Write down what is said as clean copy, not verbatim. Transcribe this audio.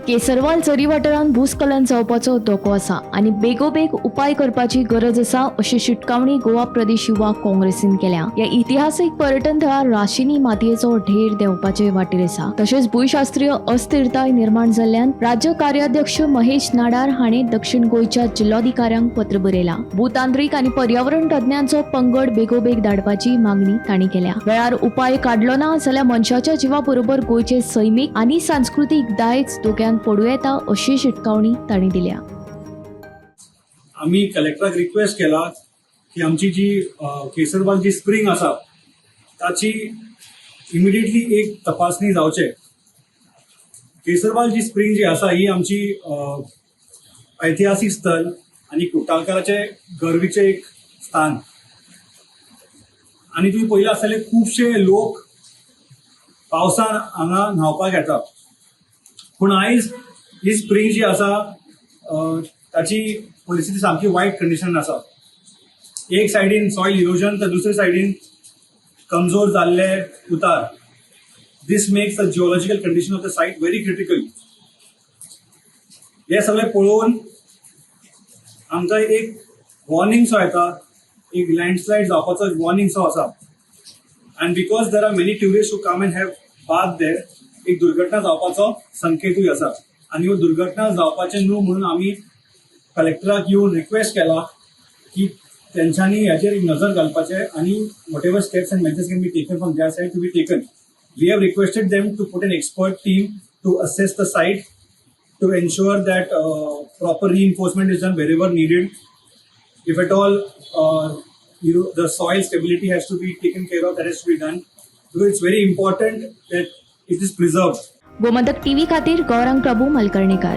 केसरवाल झरी वाठारांत भूस्खलन जावपाचो धोको आसा आनी बेगोबेग उपाय करपाची गरज आसा अशी शिटकावणी गोवा प्रदेश युवा काँग्रेसीन केल्या। या इतिहासीक पर्यटन थळार राशिनी मातयेचो ढेर देंवपाचे वाटेर आसा। तशेंच भूशास्त्रीय अस्थिरताय निर्माण जाल्ल्यान राज्य कार्याध्यक्ष महेश नाडार हाणें दक्षिण गोंयच्या जिल्लोधिकाऱ्यांक पत्र बरयला। भूतांत्रीक आनी पर्यावरण तज्ञांचो पंगड बेगोबेग धाडपाची मागणी तांणी केल्या। वेळार उपाय काडलो ना जाल्यार मनशाच्या जिवा बरोबर गोंयचे सैमीक आनी सांस्कृतीक दायज धोक्यात पडू येता अशी शिटकावणी तांणी दिल्या। आम्ही कलेक्टराक रिक्वेस्ट केला की आमची जी केसरवाल जी स्प्रिंग आसा ताची इमिडिएटली एक तपासणी जावचे। केसरवाल जी स्प्रिंग जी आसा ही आमची ऐतिहासिक स्थळ आणि कुट्टाळकाराचे गर्वीचे एक स्थान आणि तुम्ही पयले आसतले खूबशे लोक पावसान हांगा न्हावपाक येतात, पूण आयज ही स्प्रिंग जी आसा ताची परिस्थिती सामकी वायट कंडिशन आसा। एक सायडीन सॉयल इरोजन तर दुसरे सायडीन कमजोर जाल्ले उतार। This makes the geological condition of the site very critical. हे सगळे पळोवन आमकां एक वॉर्निंग सो येता, एक लँडस्लाइड जावपाचो वॉर्निंग सो आसा। And because there are many tourists who come and have bath there, एक दुर्घटना जावपाचो संकेतूय आसा। आणि ह्यो दुर्घटना जावपाचे न्हू म्हणून आमी कलेक्टराक येवन रिक्वेस्ट केला की तेंच्यांनी हाचेर एक नजर घालपाचे आणि whatever steps and measures can be taken from their side to be taken. We have requested them to put an expert team to assess the site to ensure that proper reinforcement is done wherever needed. If at all the soil stability has to be taken care of, that has to be done, because it's very important that it is preserved. Gomantak TV खातीर गौरंग प्रभू मलकर्णीकार।